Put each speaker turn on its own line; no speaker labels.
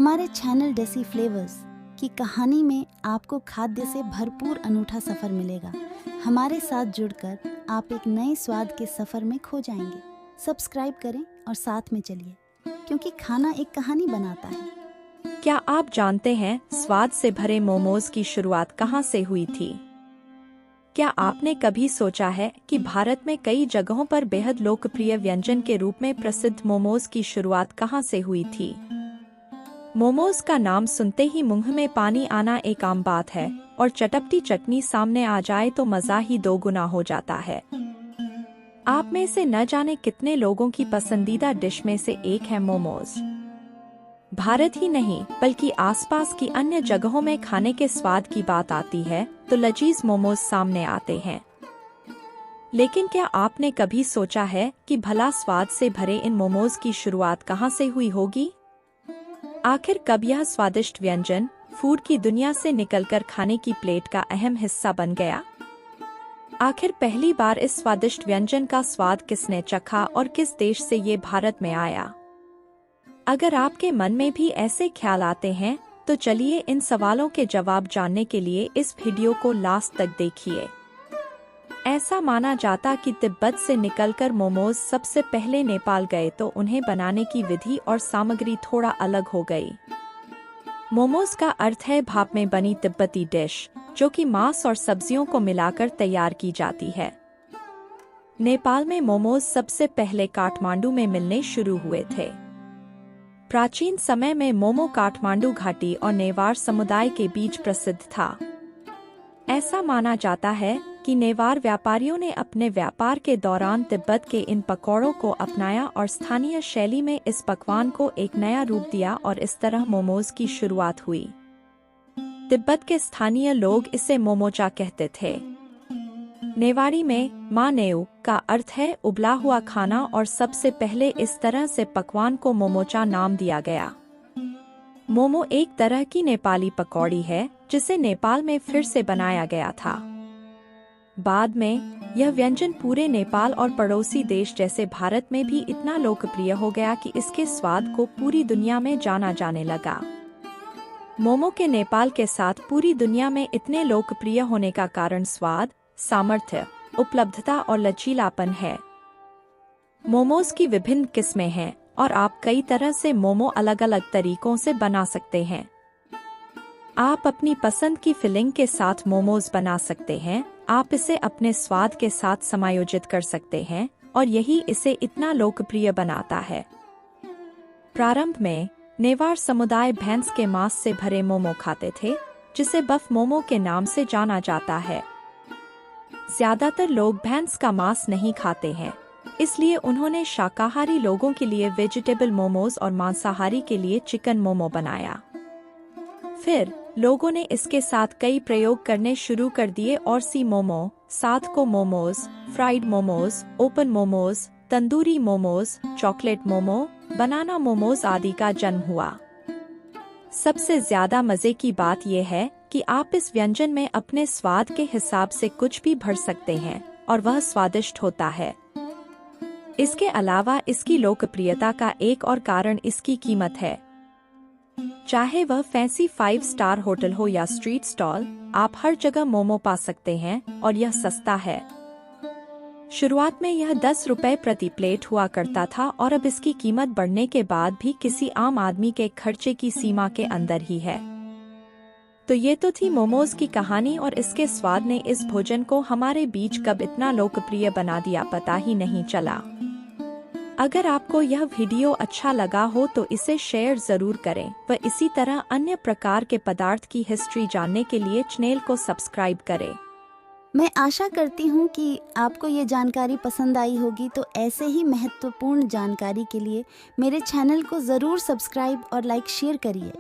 हमारे channel deci flavours की कहानी में आपको खाद्य से भरपूर अनूठा सफ़र मिलेगा। हमारे साथ जुड़कर आप एक नए स्वाद के सफ़र में खो जाएंगे। सब्सक्राइब करें और साथ में चलिए, क्योंकि खाना एक कहानी बनाता है।
क्या आप जानते हैं स्वाद से भरे मोमोज की शुरुआत कहाँ से हुई थी? क्या आपने कभी सोचा है कि भारत में कई जगहों पर बेहद लोकप्रिय व्यंजन के रूप में प्रसिद्ध मोमोज की शुरुआत कहाँ से हुई थी? मोमोज का नाम सुनते ही मुंह में पानी आना एक आम बात है, और चटपटी चटनी सामने आ जाए तो मजा ही दोगुना हो जाता है। आप में से न जाने कितने लोगों की पसंदीदा डिश में से एक है मोमोज। भारत ही नहीं बल्कि आसपास की अन्य जगहों में खाने के स्वाद की बात आती है तो लजीज मोमोज सामने आते हैं। लेकिन क्या आपने कभी सोचा है कि भला स्वाद से भरे इन मोमोज की शुरुआत कहाँ से हुई होगी? आखिर कब यह स्वादिष्ट व्यंजन फूड की दुनिया से निकलकर खाने की प्लेट का अहम हिस्सा बन गया? आखिर पहली बार इस स्वादिष्ट व्यंजन का स्वाद किसने चखा और किस देश से ये भारत में आया? अगर आपके मन में भी ऐसे ख्याल आते हैं तो चलिए इन सवालों के जवाब जानने के लिए इस वीडियो को लास्ट तक देखिए। ऐसा माना जाता कि तिब्बत से निकलकर मोमोज सबसे पहले नेपाल गए तो उन्हें बनाने की विधि और सामग्री थोड़ा अलग हो गई। मोमोज का अर्थ है भाप में बनी तिब्बती डिश, जो कि मांस और सब्जियों को मिलाकर तैयार की जाती है। नेपाल में मोमोज सबसे पहले काठमांडू में मिलने शुरू हुए थे। प्राचीन समय में मोमो काठमांडू घाटी और नेवार समुदाय के बीच प्रसिद्ध था। ऐसा माना जाता है कि नेवार व्यापारियों ने अपने व्यापार के दौरान तिब्बत के इन पकौड़ों को अपनाया और स्थानीय शैली में इस पकवान को एक नया रूप दिया और इस तरह मोमोज की शुरुआत हुई। तिब्बत के स्थानीय लोग इसे मोमोचा कहते थे। नेवाड़ी में मानेऊ का अर्थ है उबला हुआ खाना और सबसे पहले इस तरह से पकवान को मोमोचा नाम दिया गया। मोमो एक तरह की नेपाली पकौड़ी है जिसे नेपाल में फिर से बनाया गया था। बाद में यह व्यंजन पूरे नेपाल और पड़ोसी देश जैसे भारत में भी इतना लोकप्रिय हो गया कि इसके स्वाद को पूरी दुनिया में जाना जाने लगा। मोमो के नेपाल के साथ पूरी दुनिया में इतने लोकप्रिय होने का कारण स्वाद, सामर्थ्य, उपलब्धता और लचीलापन है। मोमोज की विभिन्न किस्में हैं और आप कई तरह से मोमो अलग अलग तरीकों से बना सकते हैं। आप अपनी पसंद की फिलिंग के साथ मोमोज बना सकते हैं। आप इसे अपने स्वाद के साथ समायोजित कर सकते हैं और यही इसे इतना लोकप्रिय बनाता है। प्रारंभ में नेवार समुदाय भैंस के मांस से भरे मोमो खाते थे, जिसे बफ मोमो के नाम से जाना जाता है। ज्यादातर लोग भैंस का मांस नहीं खाते हैं, इसलिए उन्होंने शाकाहारी लोगों के लिए वेजिटेबल मोमोज और मांसाहारी के लिए चिकन मोमो बनाया। फिर लोगों ने इसके साथ कई प्रयोग करने शुरू कर दिए और सी मोमो, साथ को momos, fried momos, open momos, tandoori momos, chocolate momo, banana momos आदि का जन्म हुआ। सबसे ज्यादा मजे की बात यह है कि आप इस व्यंजन में अपने स्वाद के हिसाब से कुछ भी भर सकते हैं और वह स्वादिष्ट होता है। इसके अलावा इसकी लोकप्रियता का एक और कारण इसकी कीमत है। चाहे वह फैंसी 5 स्टार होटल हो या स्ट्रीट स्टॉल, आप हर जगह मोमो पा सकते हैं और यह सस्ता है। शुरुआत में यह 10 रुपए प्रति प्लेट हुआ करता था और अब इसकी कीमत बढ़ने के बाद भी किसी आम आदमी के खर्चे की सीमा के अंदर ही है। तो ये तो थी मोमोज की कहानी और इसके स्वाद ने इस भोजन को हमारे बीच कब इतना लोकप्रिय बना दिया पता ही नहीं चला। अगर आपको यह वीडियो अच्छा लगा हो तो इसे शेयर जरूर करें व इसी तरह अन्य प्रकार के पदार्थ की हिस्ट्री जानने के लिए चैनल को सब्सक्राइब करें।
मैं आशा करती हूँ कि आपको ये जानकारी पसंद आई होगी, तो ऐसे ही महत्वपूर्ण जानकारी के लिए मेरे चैनल को ज़रूर सब्सक्राइब और लाइक शेयर करिए।